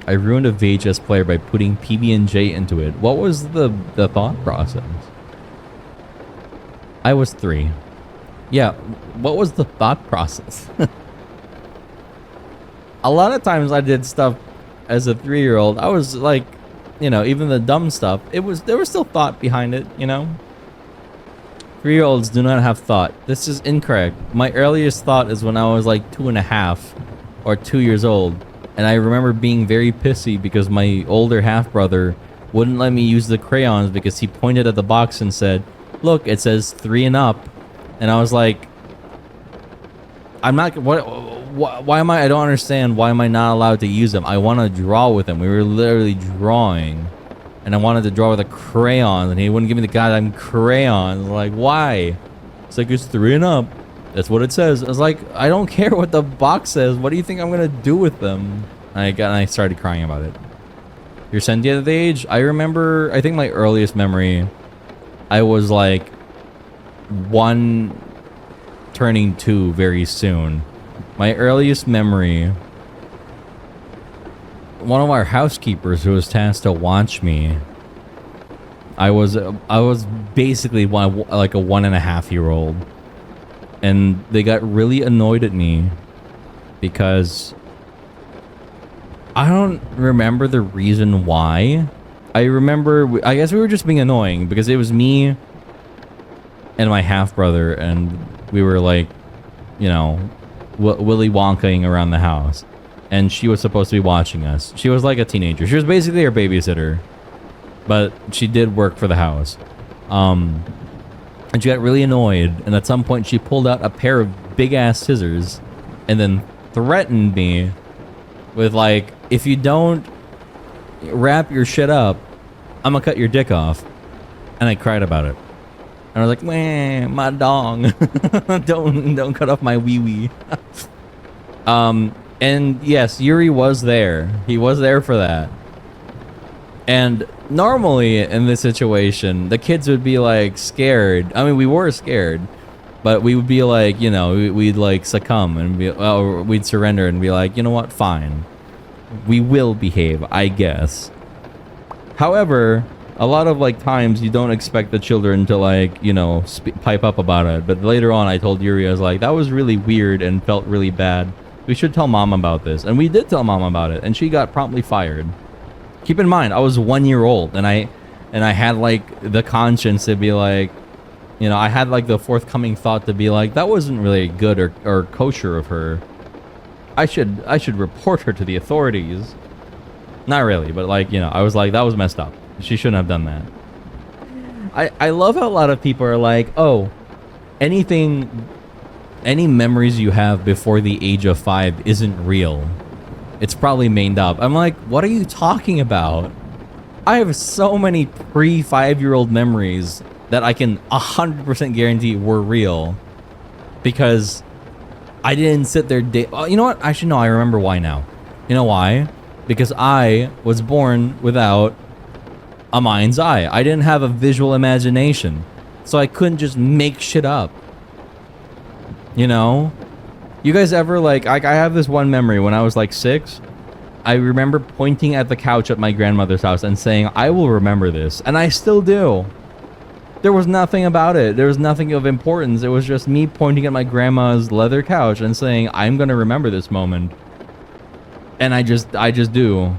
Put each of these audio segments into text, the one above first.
I ruined a VHS player by putting PB&J into it. What was the thought process? I was 3. Yeah, what was the thought process? A lot of times I did stuff as a 3-year-old. I was like, you know, even the dumb stuff, there was still thought behind it, you know? 3-year-olds do not have thought. This is incorrect. My earliest thought is when I was like 2.5 or 2 years old. And I remember being very pissy because my older half-brother wouldn't let me use the crayons because he pointed at the box and said, look, it says 3 and up. And I was like, I'm not, why am I don't understand. Why am I not allowed to use them? I want to draw with them. We were literally drawing. And I wanted to draw with a crayon. And he wouldn't give me the goddamn crayon. Like, why? It's like, it's 3 and up. That's what it says. I was like, I don't care what the box says. What do you think I'm going to do with them? And I started crying about it. You're sentient at the age? I remember, I think my earliest memory, I was like 1 turning 2 very soon. My earliest memory, one of our housekeepers who was tasked to watch me, I was basically like a 1.5-year-old. And they got really annoyed at me because I don't remember the reason why. I remember, I guess we were just being annoying because it was me and my half-brother, and we were like, you know, Willy Wonkaing around the house. And she was supposed to be watching us. She was like a teenager. She was basically our babysitter, but she did work for the house. And she got really annoyed, and at some point she pulled out a pair of big-ass scissors and then threatened me with, like, if you don't wrap your shit up, I'm gonna cut your dick off. And I cried about it. And I was like, man, my dong. don't cut off my wee-wee. And yes, Yuri was there. He was there for that. And normally in this situation, the kids would be like scared. I mean, we were scared, but we would be like, you know, we'd like succumb and be, or we'd surrender and be like, you know what, fine. We will behave, I guess. However, a lot of like times you don't expect the children to like, you know, pipe up about it. But later on, I told Yuri, I was like, that was really weird and felt really bad. We should tell mom about this. And we did tell mom about it, and she got promptly fired. Keep in mind, I was 1 year old, and I had like the conscience to be like, you know, I had like the forthcoming thought to be like, that wasn't really good or kosher of her. I should report her to the authorities. Not really, but like, you know, I was like, that was messed up. She shouldn't have done that. I love how a lot of people are like, oh, any memories you have before the age of 5 isn't real. It's probably made up. I'm like, what are you talking about? I have so many pre-5-year-old memories that I can 100% guarantee were real. Because I didn't sit there... you know what? Actually, no, I remember why now. You know why? Because I was born without a mind's eye. I didn't have a visual imagination. So I couldn't just make shit up. You know? You guys ever, like, I have this one memory when I was, like, 6. I remember pointing at the couch at my grandmother's house and saying, I will remember this. And I still do. There was nothing about it. There was nothing of importance. It was just me pointing at my grandma's leather couch and saying, I'm going to remember this moment. And I just do.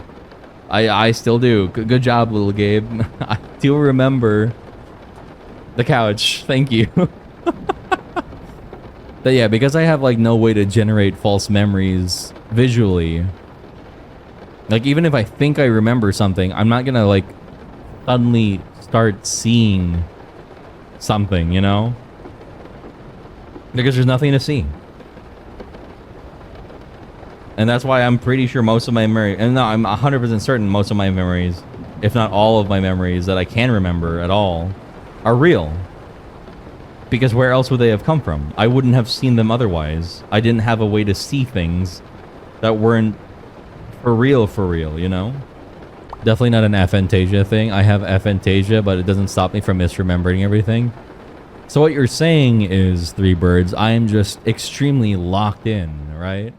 I still do. Good job, little Gabe. I still remember the couch. Thank you. But yeah, because I have like no way to generate false memories visually. Like even if I think I remember something, I'm not gonna like suddenly start seeing something, you know? Because there's nothing to see. And that's why I'm pretty sure most of my memories, and no, I'm 100% certain most of my memories, if not all of my memories that I can remember at all, are real. Because where else would they have come from? I wouldn't have seen them otherwise. I didn't have a way to see things that weren't for real, you know? Definitely not an aphantasia thing. I have aphantasia, but it doesn't stop me from misremembering everything. So what you're saying is, Three Birds, I am just extremely locked in, right?